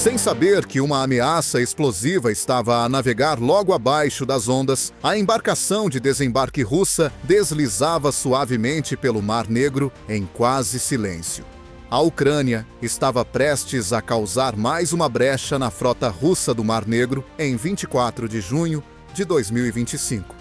Sem saber que uma ameaça explosiva estava a navegar logo abaixo das ondas, a embarcação de desembarque russa deslizava suavemente pelo Mar Negro em quase silêncio. A Ucrânia estava prestes a causar mais uma brecha na frota russa do Mar Negro em 24 de junho de 2025.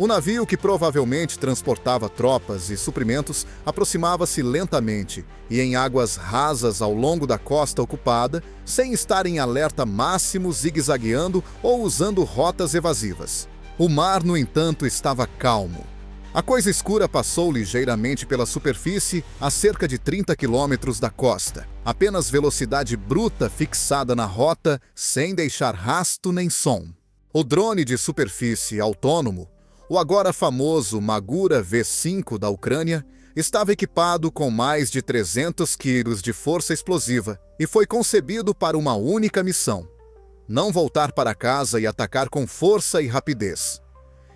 O navio, que provavelmente transportava tropas e suprimentos, aproximava-se lentamente e em águas rasas ao longo da costa ocupada, sem estar em alerta máximo, zigue-zagueando ou usando rotas evasivas. O mar, no entanto, estava calmo. A coisa escura passou ligeiramente pela superfície a cerca de 30 quilômetros da costa. Apenas velocidade bruta fixada na rota, sem deixar rasto nem som. O drone de superfície autônomo, o agora famoso Magura V5 da Ucrânia, estava equipado com mais de 300 quilos de força explosiva e foi concebido para uma única missão: não voltar para casa e atacar com força e rapidez.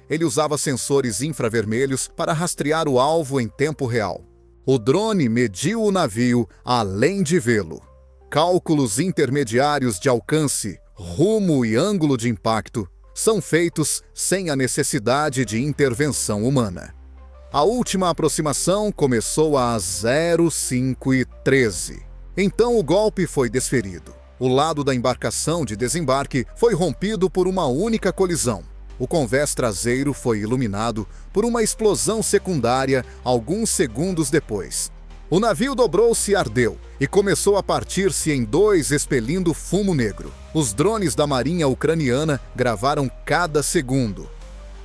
Ele usava sensores infravermelhos para rastrear o alvo em tempo real. O drone mediu o navio além de vê-lo. Cálculos intermediários de alcance, rumo e ângulo de impacto são feitos sem a necessidade de intervenção humana. A última aproximação começou às 05h13. Então o golpe foi desferido. O lado da embarcação de desembarque foi rompido por uma única colisão. O convés traseiro foi iluminado por uma explosão secundária alguns segundos depois. O navio dobrou-se e ardeu, e começou a partir-se em dois, expelindo fumo negro. Os drones da marinha ucraniana gravaram cada segundo.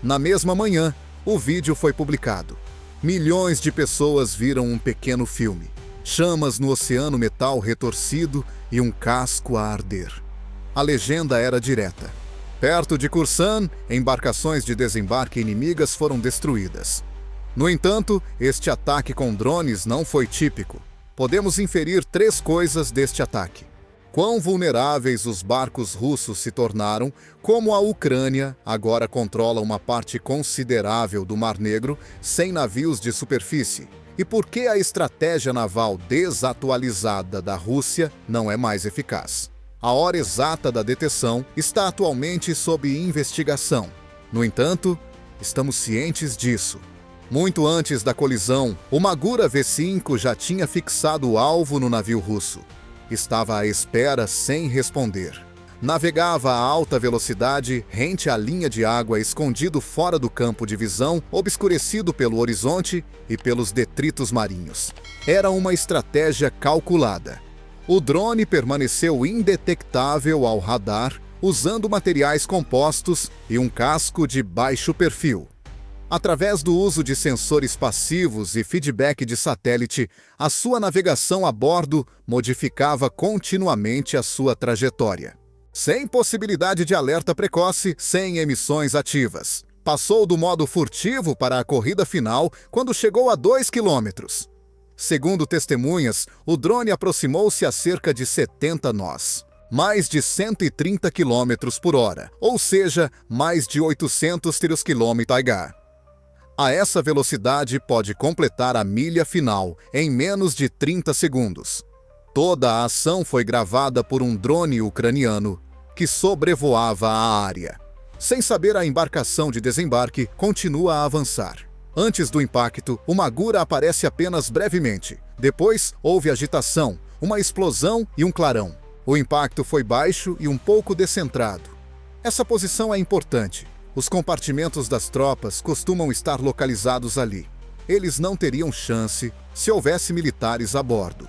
Na mesma manhã, o vídeo foi publicado. Milhões de pessoas viram um pequeno filme. Chamas no oceano metal retorcido e um casco a arder. A legenda era direta. Perto de Kursan, embarcações de desembarque inimigas foram destruídas. No entanto, este ataque com drones não foi típico. Podemos inferir 3 coisas deste ataque: quão vulneráveis os barcos russos se tornaram, como a Ucrânia agora controla uma parte considerável do Mar Negro sem navios de superfície, e por que a estratégia naval desatualizada da Rússia não é mais eficaz. A hora exata da detecção está atualmente sob investigação. No entanto, estamos cientes disso. Muito antes da colisão, o Magura V5 já tinha fixado o alvo no navio russo. Estava à espera sem responder. Navegava a alta velocidade, rente à linha de água, escondido fora do campo de visão, obscurecido pelo horizonte e pelos detritos marinhos. Era uma estratégia calculada. O drone permaneceu indetectável ao radar, usando materiais compostos e um casco de baixo perfil. Através do uso de sensores passivos e feedback de satélite, a sua navegação a bordo modificava continuamente a sua trajetória. Sem possibilidade de alerta precoce, sem emissões ativas. Passou do modo furtivo para a corrida final quando chegou a 2 quilômetros. Segundo testemunhas, o drone aproximou-se a cerca de 70 nós. Mais de 130 km por hora, ou seja, mais de 800 km/h. A essa velocidade pode completar a milha final em menos de 30 segundos. Toda a ação foi gravada por um drone ucraniano que sobrevoava a área. Sem saber, a embarcação de desembarque continua a avançar. Antes do impacto, o Magura aparece apenas brevemente. Depois, houve agitação, uma explosão e um clarão. O impacto foi baixo e um pouco descentrado. Essa posição é importante. Os compartimentos das tropas costumam estar localizados ali. Eles não teriam chance se houvesse militares a bordo.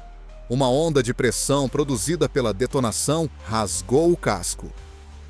Uma onda de pressão produzida pela detonação rasgou o casco.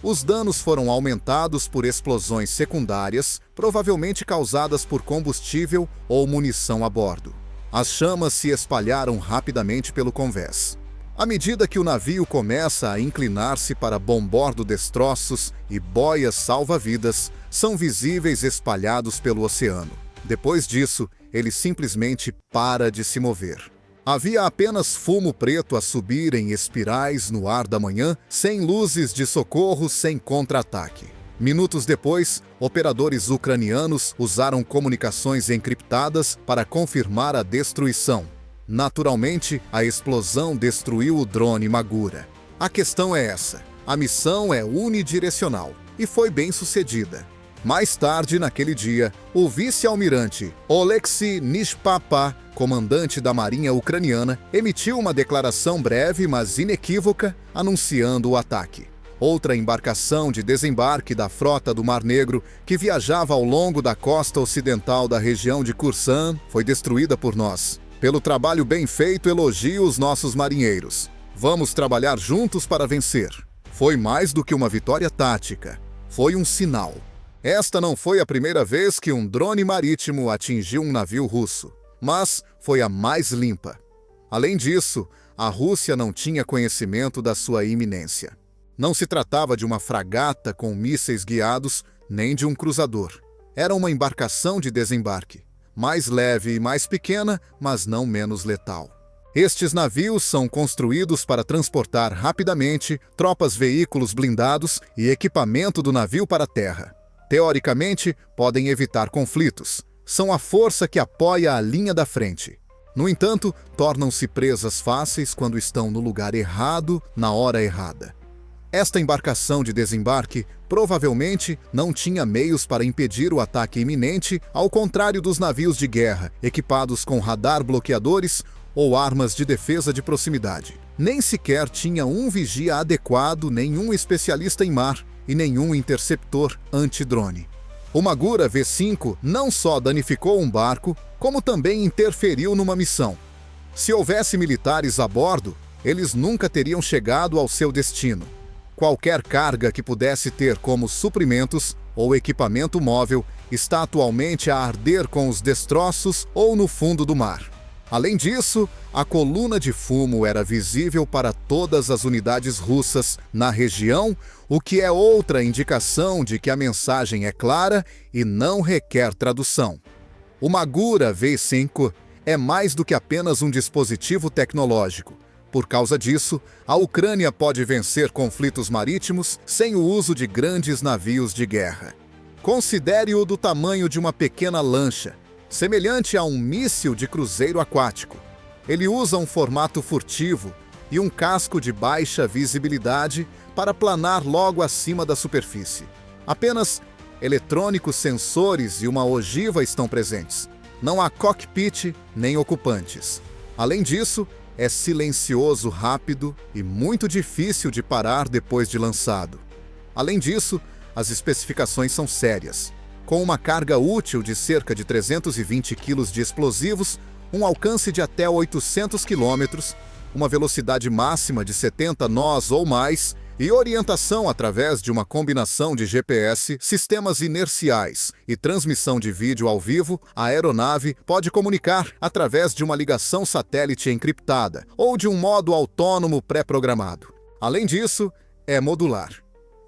Os danos foram aumentados por explosões secundárias, provavelmente causadas por combustível ou munição a bordo. As chamas se espalharam rapidamente pelo convés. À medida que o navio começa a inclinar-se para bombordo, destroços e boias salva-vidas são visíveis espalhados pelo oceano. Depois disso, ele simplesmente para de se mover. Havia apenas fumo preto a subir em espirais no ar da manhã, sem luzes de socorro, sem contra-ataque. Minutos depois, operadores ucranianos usaram comunicações encriptadas para confirmar a destruição. Naturalmente, a explosão destruiu o drone Magura. A questão é essa: a missão é unidirecional e foi bem sucedida. Mais tarde naquele dia, o vice-almirante Oleksiy Nishpapa, comandante da Marinha Ucraniana, emitiu uma declaração breve, mas inequívoca, anunciando o ataque. Outra embarcação de desembarque da frota do Mar Negro, que viajava ao longo da costa ocidental da região de Kherson, foi destruída por nós. Pelo trabalho bem feito, elogio os nossos marinheiros. Vamos trabalhar juntos para vencer. Foi mais do que uma vitória tática. Foi um sinal. Esta não foi a primeira vez que um drone marítimo atingiu um navio russo, mas foi a mais limpa. Além disso, a Rússia não tinha conhecimento da sua iminência. Não se tratava de uma fragata com mísseis guiados, nem de um cruzador. Era uma embarcação de desembarque, mais leve e mais pequena, mas não menos letal. Estes navios são construídos para transportar rapidamente tropas, veículos blindados e equipamento do navio para a terra. Teoricamente, podem evitar conflitos. São a força que apoia a linha da frente. No entanto, tornam-se presas fáceis quando estão no lugar errado, na hora errada. Esta embarcação de desembarque provavelmente não tinha meios para impedir o ataque iminente, ao contrário dos navios de guerra, equipados com radar bloqueadores ou armas de defesa de proximidade. Nem sequer tinha um vigia adequado, nenhum especialista em mar e nenhum interceptor anti-drone. O Magura V5 não só danificou um barco, como também interferiu numa missão. Se houvesse militares a bordo, eles nunca teriam chegado ao seu destino. Qualquer carga que pudesse ter como suprimentos ou equipamento móvel está atualmente a arder com os destroços ou no fundo do mar. Além disso, a coluna de fumo era visível para todas as unidades russas na região, o que é outra indicação de que a mensagem é clara e não requer tradução. O Magura V5 é mais do que apenas um dispositivo tecnológico. Por causa disso, a Ucrânia pode vencer conflitos marítimos sem o uso de grandes navios de guerra. Considere-o do tamanho de uma pequena lancha, semelhante a um míssil de cruzeiro aquático. Ele usa um formato furtivo e um casco de baixa visibilidade para planar logo acima da superfície. Apenas eletrônicos, sensores e uma ogiva estão presentes. Não há cockpit nem ocupantes. Além disso, é silencioso, rápido e muito difícil de parar depois de lançado. Além disso, as especificações são sérias. Com uma carga útil de cerca de 320 kg de explosivos, um alcance de até 800 km, uma velocidade máxima de 70 nós ou mais e orientação através de uma combinação de GPS, sistemas inerciais e transmissão de vídeo ao vivo, a aeronave pode comunicar através de uma ligação satélite encriptada ou de um modo autônomo pré-programado. Além disso, é modular.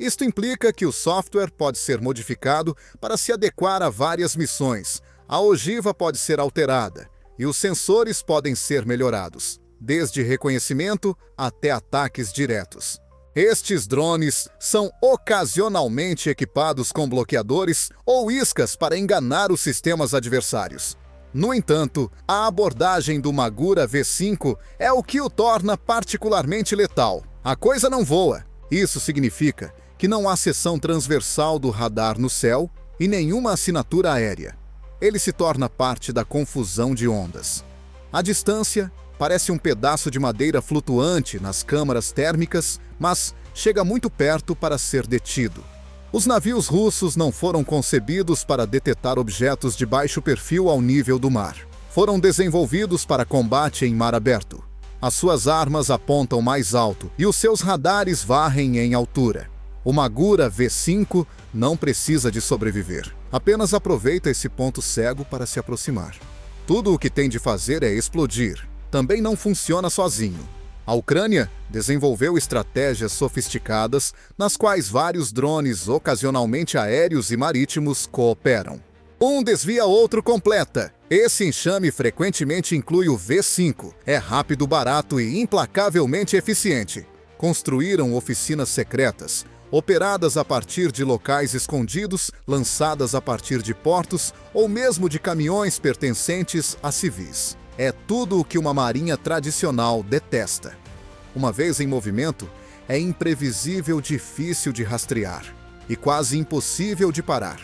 Isto implica que o software pode ser modificado para se adequar a várias missões, a ogiva pode ser alterada e os sensores podem ser melhorados, desde reconhecimento até ataques diretos. Estes drones são ocasionalmente equipados com bloqueadores ou iscas para enganar os sistemas adversários. No entanto, a abordagem do Magura V5 é o que o torna particularmente letal. A coisa não voa. Isso significa que não há seção transversal do radar no céu e nenhuma assinatura aérea. Ele se torna parte da confusão de ondas. À distância, parece um pedaço de madeira flutuante nas câmaras térmicas, mas chega muito perto para ser detido. Os navios russos não foram concebidos para detectar objetos de baixo perfil ao nível do mar. Foram desenvolvidos para combate em mar aberto. As suas armas apontam mais alto e os seus radares varrem em altura. O Magura V5 não precisa de sobreviver. Apenas aproveita esse ponto cego para se aproximar. Tudo o que tem de fazer é explodir. Também não funciona sozinho. A Ucrânia desenvolveu estratégias sofisticadas nas quais vários drones, ocasionalmente aéreos e marítimos, cooperam. Um desvia, outro completa. Esse enxame frequentemente inclui o V5. É rápido, barato e implacavelmente eficiente. Construíram oficinas secretas, operadas a partir de locais escondidos, lançadas a partir de portos ou mesmo de caminhões pertencentes a civis. É tudo o que uma marinha tradicional detesta. Uma vez em movimento, é imprevisível, difícil de rastrear e quase impossível de parar.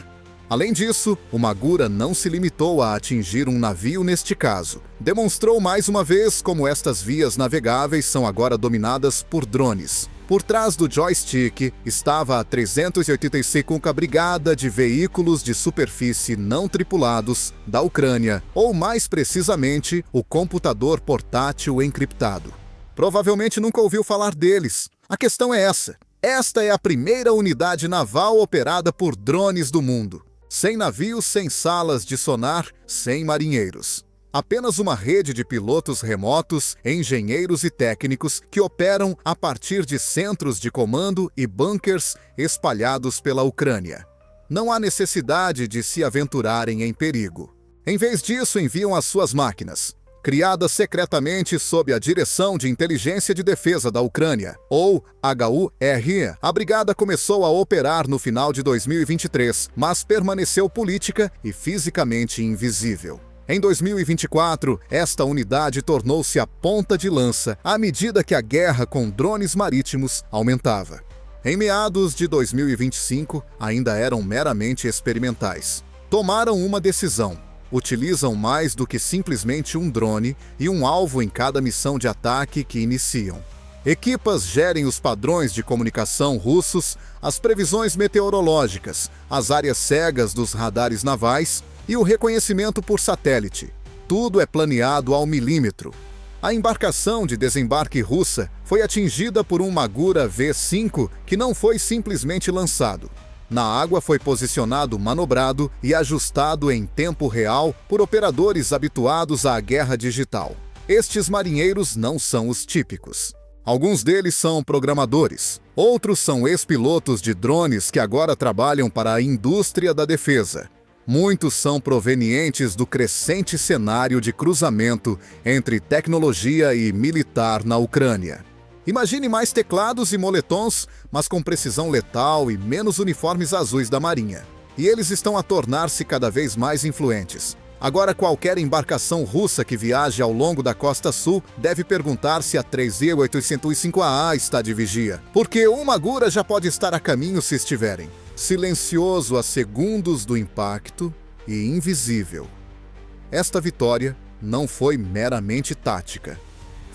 Além disso, o Magura não se limitou a atingir um navio neste caso. Demonstrou mais uma vez como estas vias navegáveis são agora dominadas por drones. Por trás do joystick estava a 385ª Brigada de Veículos de Superfície Não Tripulados da Ucrânia, ou mais precisamente, o computador portátil encriptado. Provavelmente nunca ouviu falar deles. A questão é essa. Esta é a primeira unidade naval operada por drones do mundo. Sem navios, sem salas de sonar, sem marinheiros. Apenas uma rede de pilotos remotos, engenheiros e técnicos que operam a partir de centros de comando e bunkers espalhados pela Ucrânia. Não há necessidade de se aventurarem em perigo. Em vez disso, enviam as suas máquinas. Criada secretamente sob a Direção de Inteligência de Defesa da Ucrânia, ou HUR, a brigada começou a operar no final de 2023, mas permaneceu política e fisicamente invisível. Em 2024, esta unidade tornou-se a ponta de lança à medida que a guerra com drones marítimos aumentava. Em meados de 2025, ainda eram meramente experimentais. Tomaram uma decisão. Utilizam mais do que simplesmente um drone e um alvo em cada missão de ataque que iniciam. Equipas gerem os padrões de comunicação russos, as previsões meteorológicas, as áreas cegas dos radares navais e o reconhecimento por satélite. Tudo é planeado ao milímetro. A embarcação de desembarque russa foi atingida por um Magura V5 que não foi simplesmente lançado. Na água foi posicionado, manobrado e ajustado em tempo real por operadores habituados à guerra digital. Estes marinheiros não são os típicos. Alguns deles são programadores, outros são ex-pilotos de drones que agora trabalham para a indústria da defesa. Muitos são provenientes do crescente cenário de cruzamento entre tecnologia e militar na Ucrânia. Imagine mais teclados e moletons, mas com precisão letal e menos uniformes azuis da Marinha. E eles estão a tornar-se cada vez mais influentes. Agora, qualquer embarcação russa que viaje ao longo da costa sul deve perguntar se a 3E805AA está de vigia, porque o Magura já pode estar a caminho se estiverem. Silencioso a segundos do impacto e invisível. Esta vitória não foi meramente tática.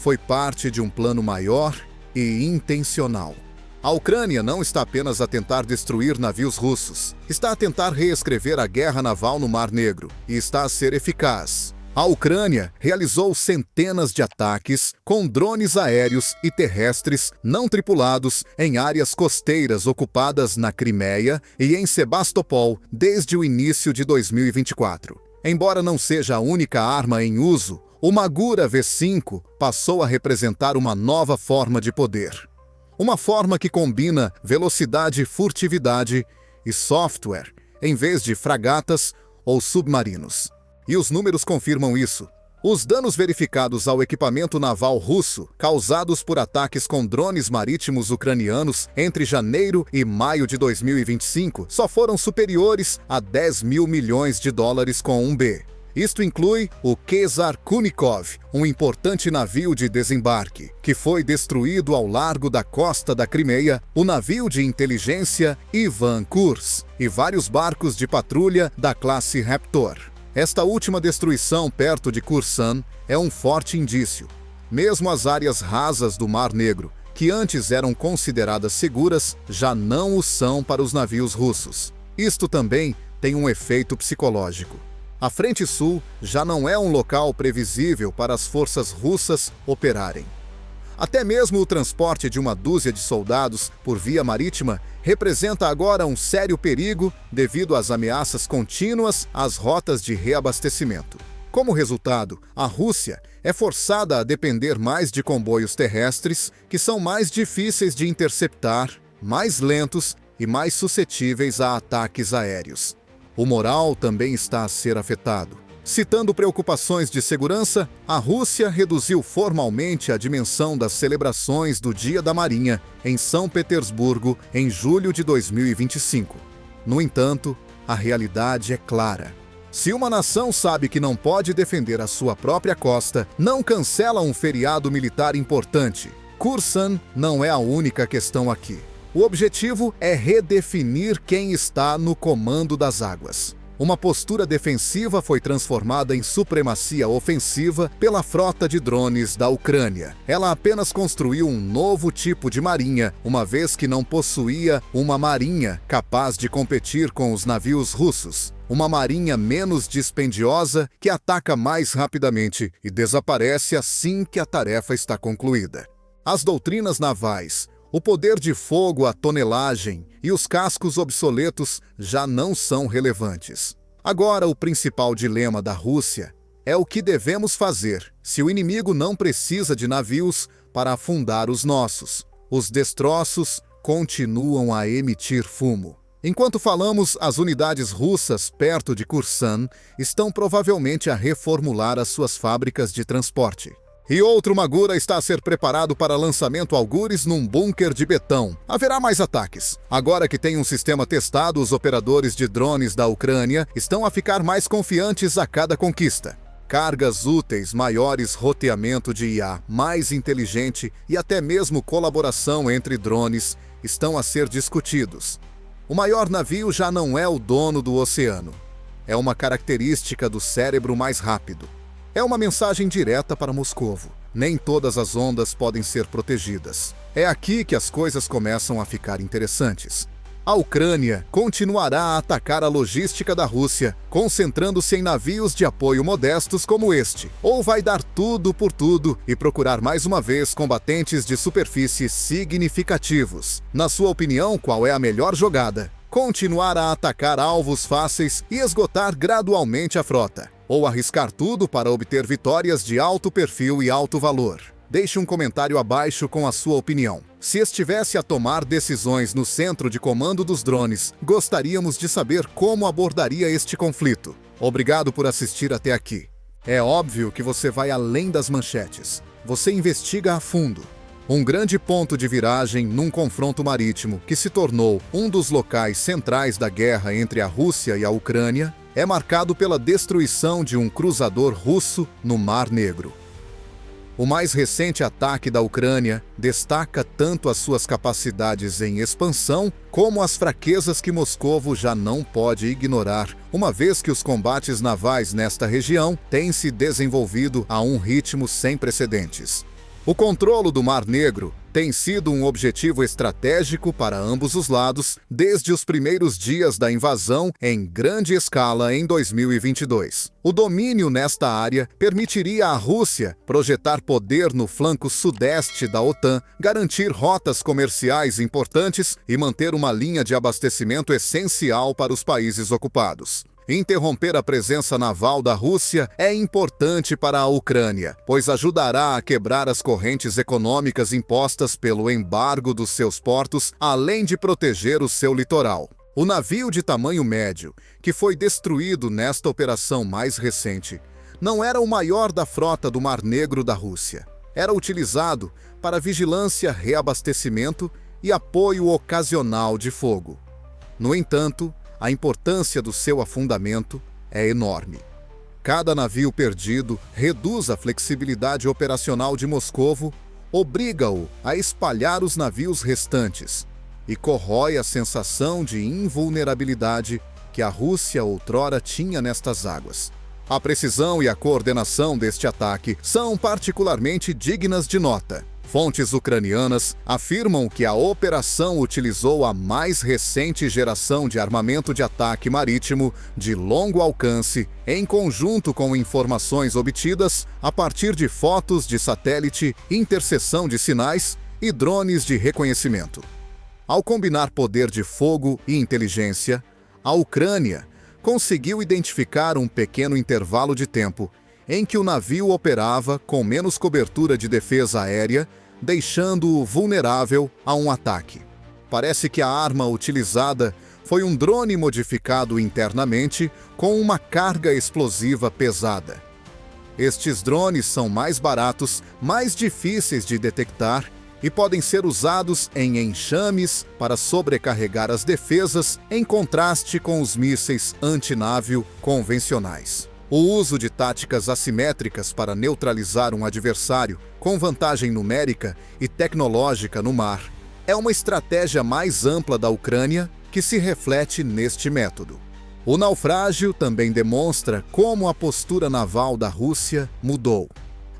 Foi parte de um plano maior e intencional. A Ucrânia não está apenas a tentar destruir navios russos, está a tentar reescrever a guerra naval no Mar Negro e está a ser eficaz. A Ucrânia realizou centenas de ataques com drones aéreos e terrestres não tripulados em áreas costeiras ocupadas na Crimeia e em Sebastopol desde o início de 2024. Embora não seja a única arma em uso, o Magura V5 passou a representar uma nova forma de poder. Uma forma que combina velocidade, furtividade e software, em vez de fragatas ou submarinos. E os números confirmam isso. Os danos verificados ao equipamento naval russo, causados por ataques com drones marítimos ucranianos entre janeiro e maio de 2025, só foram superiores a 10 mil milhões de dólares com um B. Isto inclui o Kesar Kunikov, um importante navio de desembarque, que foi destruído ao largo da costa da Crimeia, o navio de inteligência Ivan Kurs e vários barcos de patrulha da classe Raptor. Esta última destruição perto de Kursan é um forte indício. Mesmo as áreas rasas do Mar Negro, que antes eram consideradas seguras, já não o são para os navios russos. Isto também tem um efeito psicológico. A Frente Sul já não é um local previsível para as forças russas operarem. Até mesmo o transporte de uma dúzia de soldados por via marítima representa agora um sério perigo devido às ameaças contínuas às rotas de reabastecimento. Como resultado, a Rússia é forçada a depender mais de comboios terrestres, que são mais difíceis de interceptar, mais lentos e mais suscetíveis a ataques aéreos. O moral também está a ser afetado. Citando preocupações de segurança, a Rússia reduziu formalmente a dimensão das celebrações do Dia da Marinha em São Petersburgo em julho de 2025. No entanto, a realidade é clara. Se uma nação sabe que não pode defender a sua própria costa, não cancela um feriado militar importante, Kурsan não é a única questão aqui. O objetivo é redefinir quem está no comando das águas. Uma postura defensiva foi transformada em supremacia ofensiva pela frota de drones da Ucrânia. Ela apenas construiu um novo tipo de marinha, uma vez que não possuía uma marinha capaz de competir com os navios russos. Uma marinha menos dispendiosa que ataca mais rapidamente e desaparece assim que a tarefa está concluída. As doutrinas navais, o poder de fogo à tonelagem e os cascos obsoletos já não são relevantes. Agora, o principal dilema da Rússia é o que devemos fazer se o inimigo não precisa de navios para afundar os nossos. Os destroços continuam a emitir fumo. Enquanto falamos, as unidades russas perto de Kherson estão provavelmente a reformular as suas fábricas de transporte. E outro Magura está a ser preparado para lançamento algures num bunker de betão. Haverá mais ataques. Agora que tem um sistema testado, os operadores de drones da Ucrânia estão a ficar mais confiantes a cada conquista. Cargas úteis, maiores roteamento de IA, mais inteligente e até mesmo colaboração entre drones estão a ser discutidos. O maior navio já não é o dono do oceano. É uma característica do cérebro mais rápido. É uma mensagem direta para Moscovo. Nem todas as ondas podem ser protegidas. É aqui que as coisas começam a ficar interessantes. A Ucrânia continuará a atacar a logística da Rússia, concentrando-se em navios de apoio modestos como este. Ou vai dar tudo por tudo e procurar mais uma vez combatentes de superfície significativos. Na sua opinião, qual é a melhor jogada? Continuar a atacar alvos fáceis e esgotar gradualmente a frota? Ou arriscar tudo para obter vitórias de alto perfil e alto valor? Deixe um comentário abaixo com a sua opinião. Se estivesse a tomar decisões no centro de comando dos drones, gostaríamos de saber como abordaria este conflito. Obrigado por assistir até aqui. É óbvio que você vai além das manchetes. Você investiga a fundo. Um grande ponto de viragem num confronto marítimo que se tornou um dos locais centrais da guerra entre a Rússia e a Ucrânia é marcado pela destruição de um cruzador russo no Mar Negro. O mais recente ataque da Ucrânia destaca tanto as suas capacidades em expansão como as fraquezas que Moscovo já não pode ignorar, uma vez que os combates navais nesta região têm se desenvolvido a um ritmo sem precedentes. O controle do Mar Negro tem sido um objetivo estratégico para ambos os lados desde os primeiros dias da invasão em grande escala em 2022. O domínio nesta área permitiria à Rússia projetar poder no flanco sudeste da OTAN, garantir rotas comerciais importantes e manter uma linha de abastecimento essencial para os países ocupados. Interromper a presença naval da Rússia é importante para a Ucrânia, pois ajudará a quebrar as correntes econômicas impostas pelo embargo dos seus portos, além de proteger o seu litoral. O navio de tamanho médio, que foi destruído nesta operação mais recente, não era o maior da frota do Mar Negro da Rússia. Era utilizado para vigilância, reabastecimento e apoio ocasional de fogo. No entanto, a importância do seu afundamento é enorme. Cada navio perdido reduz a flexibilidade operacional de Moscovo, obriga-o a espalhar os navios restantes e corrói a sensação de invulnerabilidade que a Rússia outrora tinha nestas águas. A precisão e a coordenação deste ataque são particularmente dignas de nota. Fontes ucranianas afirmam que a operação utilizou a mais recente geração de armamento de ataque marítimo de longo alcance, em conjunto com informações obtidas a partir de fotos de satélite, interseção de sinais e drones de reconhecimento. Ao combinar poder de fogo e inteligência, a Ucrânia conseguiu identificar um pequeno intervalo de tempo em que o navio operava com menos cobertura de defesa aérea, deixando-o vulnerável a um ataque. Parece que a arma utilizada foi um drone modificado internamente com uma carga explosiva pesada. Estes drones são mais baratos, mais difíceis de detectar e podem ser usados em enxames para sobrecarregar as defesas em contraste com os mísseis antinávio convencionais. O uso de táticas assimétricas para neutralizar um adversário com vantagem numérica e tecnológica no mar é uma estratégia mais ampla da Ucrânia que se reflete neste método. O naufrágio também demonstra como a postura naval da Rússia mudou.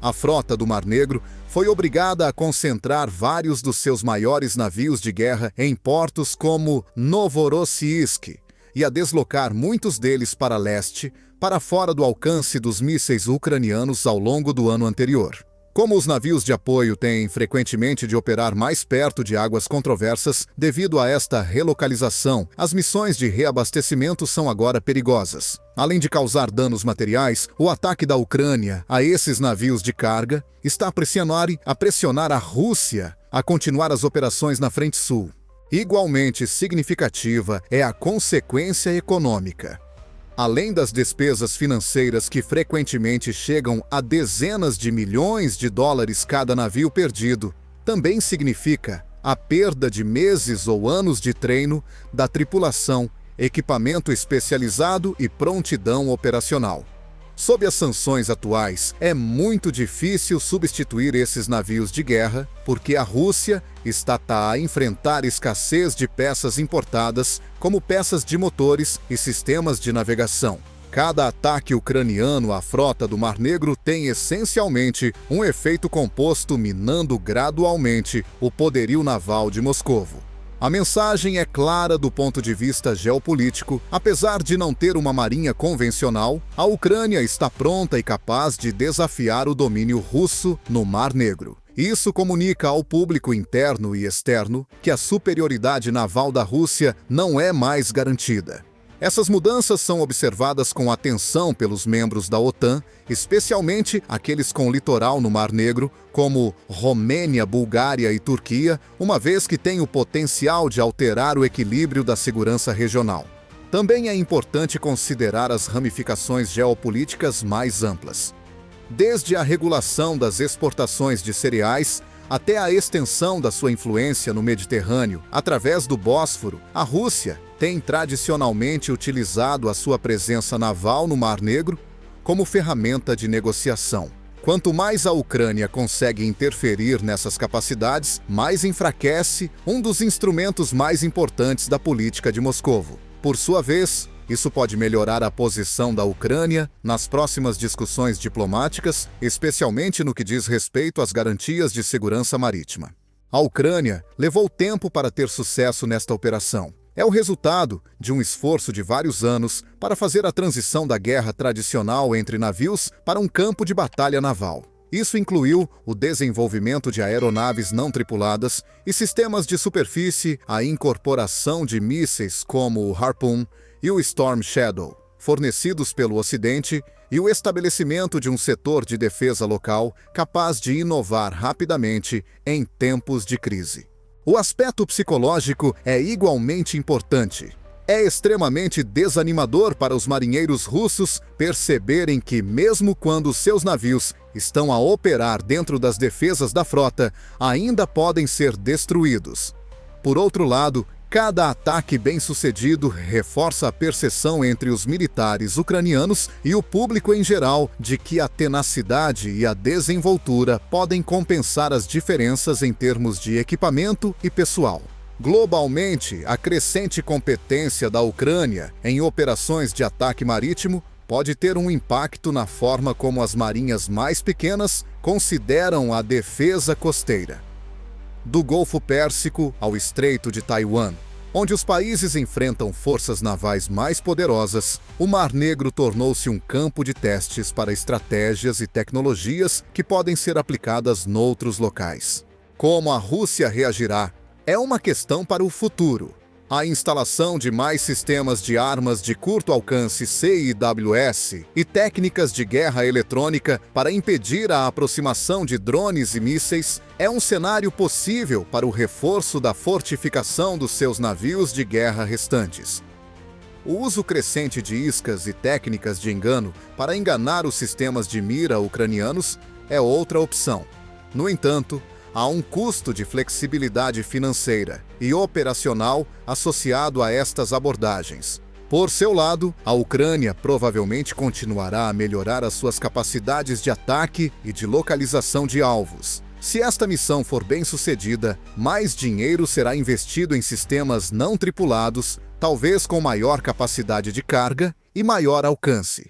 A frota do Mar Negro foi obrigada a concentrar vários dos seus maiores navios de guerra em portos como Novorossiysk e a deslocar muitos deles para leste, para fora do alcance dos mísseis ucranianos ao longo do ano anterior. Como os navios de apoio têm frequentemente de operar mais perto de águas controversas devido a esta relocalização, as missões de reabastecimento são agora perigosas. Além de causar danos materiais, o ataque da Ucrânia a esses navios de carga está a pressionar a Rússia a continuar as operações na Frente Sul. Igualmente significativa é a consequência econômica. Além das despesas financeiras que frequentemente chegam a dezenas de milhões de dólares cada navio perdido, também significa a perda de meses ou anos de treino da tripulação, equipamento especializado e prontidão operacional. Sob as sanções atuais, é muito difícil substituir esses navios de guerra, porque a Rússia está a enfrentar escassez de peças importadas, como peças de motores e sistemas de navegação. Cada ataque ucraniano à frota do Mar Negro tem essencialmente um efeito composto minando gradualmente o poderio naval de Moscovo. A mensagem é clara do ponto de vista geopolítico. Apesar de não ter uma marinha convencional, a Ucrânia está pronta e capaz de desafiar o domínio russo no Mar Negro. Isso comunica ao público interno e externo que a superioridade naval da Rússia não é mais garantida. Essas mudanças são observadas com atenção pelos membros da OTAN, especialmente aqueles com litoral no Mar Negro, como Romênia, Bulgária e Turquia, uma vez que têm o potencial de alterar o equilíbrio da segurança regional. Também é importante considerar as ramificações geopolíticas mais amplas. Desde a regulação das exportações de cereais até a extensão da sua influência no Mediterrâneo através do Bósforo, a Rússia tem tradicionalmente utilizado a sua presença naval no Mar Negro como ferramenta de negociação. Quanto mais a Ucrânia consegue interferir nessas capacidades, mais enfraquece um dos instrumentos mais importantes da política de Moscovo. Por sua vez, isso pode melhorar a posição da Ucrânia nas próximas discussões diplomáticas, especialmente no que diz respeito às garantias de segurança marítima. A Ucrânia levou tempo para ter sucesso nesta operação. É o resultado de um esforço de vários anos para fazer a transição da guerra tradicional entre navios para um campo de batalha naval. Isso incluiu o desenvolvimento de aeronaves não tripuladas e sistemas de superfície, a incorporação de mísseis como o Harpoon e o Storm Shadow, fornecidos pelo Ocidente, e o estabelecimento de um setor de defesa local capaz de inovar rapidamente em tempos de crise. O aspecto psicológico é igualmente importante. É extremamente desanimador para os marinheiros russos perceberem que, mesmo quando seus navios estão a operar dentro das defesas da frota, ainda podem ser destruídos. Por outro lado, cada ataque bem-sucedido reforça a percepção entre os militares ucranianos e o público em geral de que a tenacidade e a desenvoltura podem compensar as diferenças em termos de equipamento e pessoal. Globalmente, a crescente competência da Ucrânia em operações de ataque marítimo pode ter um impacto na forma como as marinhas mais pequenas consideram a defesa costeira. Do Golfo Pérsico ao Estreito de Taiwan, onde os países enfrentam forças navais mais poderosas, o Mar Negro tornou-se um campo de testes para estratégias e tecnologias que podem ser aplicadas noutros locais. Como a Rússia reagirá é uma questão para o futuro. A instalação de mais sistemas de armas de curto alcance CIWS e técnicas de guerra eletrônica para impedir a aproximação de drones e mísseis é um cenário possível para o reforço da fortificação dos seus navios de guerra restantes. O uso crescente de iscas e técnicas de engano para enganar os sistemas de mira ucranianos é outra opção. No entanto, há um custo de flexibilidade financeira e operacional associado a estas abordagens. Por seu lado, a Ucrânia provavelmente continuará a melhorar as suas capacidades de ataque e de localização de alvos. Se esta missão for bem-sucedida, mais dinheiro será investido em sistemas não tripulados, talvez com maior capacidade de carga e maior alcance.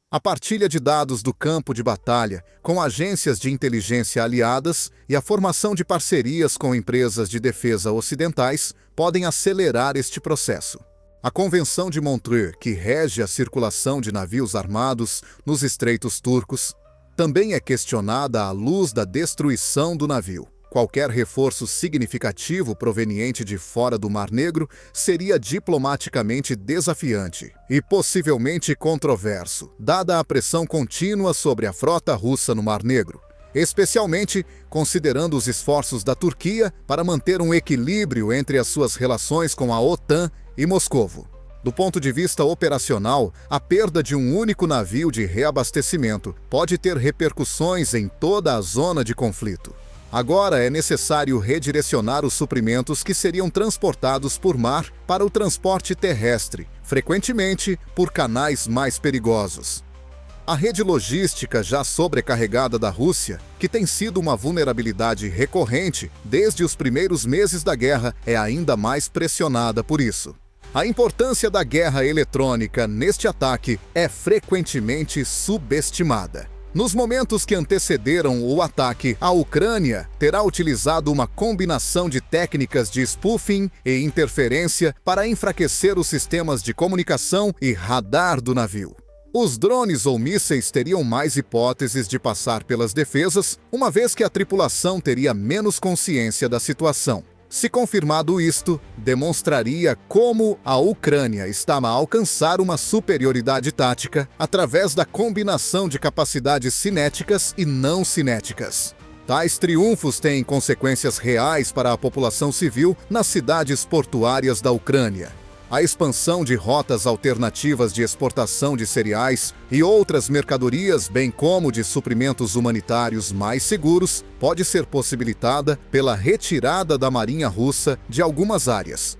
A partilha de dados do campo de batalha com agências de inteligência aliadas e a formação de parcerias com empresas de defesa ocidentais podem acelerar este processo. A Convenção de Montreux, que rege a circulação de navios armados nos estreitos turcos, também é questionada à luz da destruição do navio. Qualquer reforço significativo proveniente de fora do Mar Negro seria diplomaticamente desafiante e possivelmente controverso, dada a pressão contínua sobre a frota russa no Mar Negro, especialmente considerando os esforços da Turquia para manter um equilíbrio entre as suas relações com a OTAN e Moscovo. Do ponto de vista operacional, a perda de um único navio de reabastecimento pode ter repercussões em toda a zona de conflito. Agora é necessário redirecionar os suprimentos que seriam transportados por mar para o transporte terrestre, frequentemente por canais mais perigosos. A rede logística já sobrecarregada da Rússia, que tem sido uma vulnerabilidade recorrente desde os primeiros meses da guerra, é ainda mais pressionada por isso. A importância da guerra eletrônica neste ataque é frequentemente subestimada. Nos momentos que antecederam o ataque, a Ucrânia terá utilizado uma combinação de técnicas de spoofing e interferência para enfraquecer os sistemas de comunicação e radar do navio. Os drones ou mísseis teriam mais hipóteses de passar pelas defesas, uma vez que a tripulação teria menos consciência da situação. Se confirmado isto, demonstraria como a Ucrânia está a alcançar uma superioridade tática através da combinação de capacidades cinéticas e não cinéticas. Tais triunfos têm consequências reais para a população civil nas cidades portuárias da Ucrânia. A expansão de rotas alternativas de exportação de cereais e outras mercadorias, bem como de suprimentos humanitários mais seguros, pode ser possibilitada pela retirada da Marinha Russa de algumas áreas.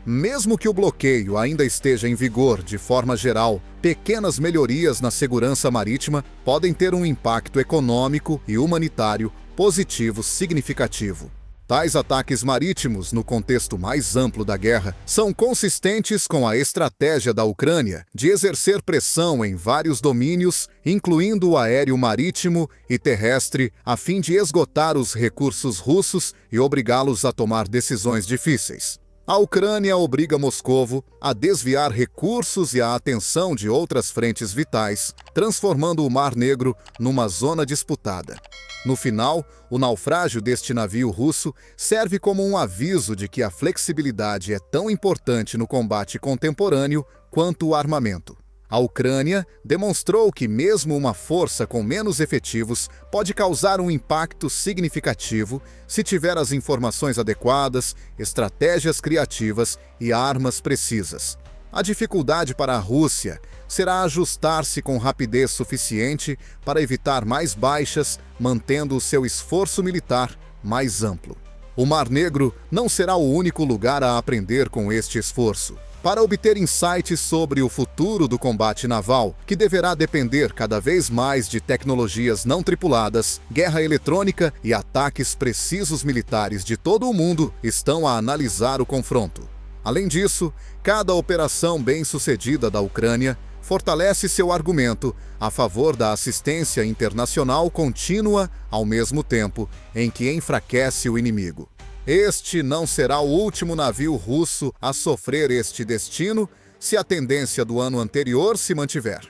Mesmo que o bloqueio ainda esteja em vigor de forma geral, pequenas melhorias na segurança marítima podem ter um impacto econômico e humanitário positivo significativo. Tais ataques marítimos, no contexto mais amplo da guerra, são consistentes com a estratégia da Ucrânia de exercer pressão em vários domínios, incluindo o aéreo marítimo e terrestre, a fim de esgotar os recursos russos e obrigá-los a tomar decisões difíceis. A Ucrânia obriga Moscovo a desviar recursos e a atenção de outras frentes vitais, transformando o Mar Negro numa zona disputada. No final, o naufrágio deste navio russo serve como um aviso de que a flexibilidade é tão importante no combate contemporâneo quanto o armamento. A Ucrânia demonstrou que mesmo uma força com menos efetivos pode causar um impacto significativo se tiver as informações adequadas, estratégias criativas e armas precisas. A dificuldade para a Rússia será ajustar-se com rapidez suficiente para evitar mais baixas, mantendo o seu esforço militar mais amplo. O Mar Negro não será o único lugar a aprender com este esforço. Para obter insights sobre o futuro do combate naval, que deverá depender cada vez mais de tecnologias não tripuladas, guerra eletrônica e ataques precisos militares de todo o mundo estão a analisar o confronto. Além disso, cada operação bem-sucedida da Ucrânia fortalece seu argumento a favor da assistência internacional contínua ao mesmo tempo em que enfraquece o inimigo. Este não será o último navio russo a sofrer este destino se a tendência do ano anterior se mantiver.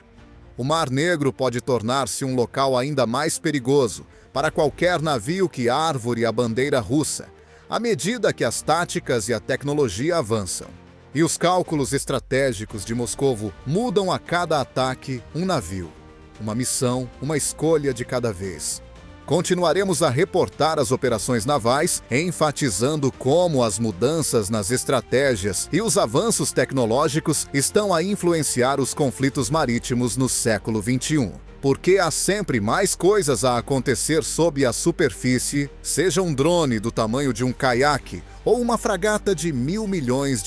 O Mar Negro pode tornar-se um local ainda mais perigoso para qualquer navio que arvore a bandeira russa, à medida que as táticas e a tecnologia avançam. E os cálculos estratégicos de Moscovo mudam a cada ataque um navio, uma missão, uma escolha de cada vez. Continuaremos a reportar as operações navais, enfatizando como as mudanças nas estratégias e os avanços tecnológicos estão a influenciar os conflitos marítimos no século XXI. Porque há sempre mais coisas a acontecer sob a superfície, seja um drone do tamanho de um caiaque ou uma fragata de $1.000 milhões.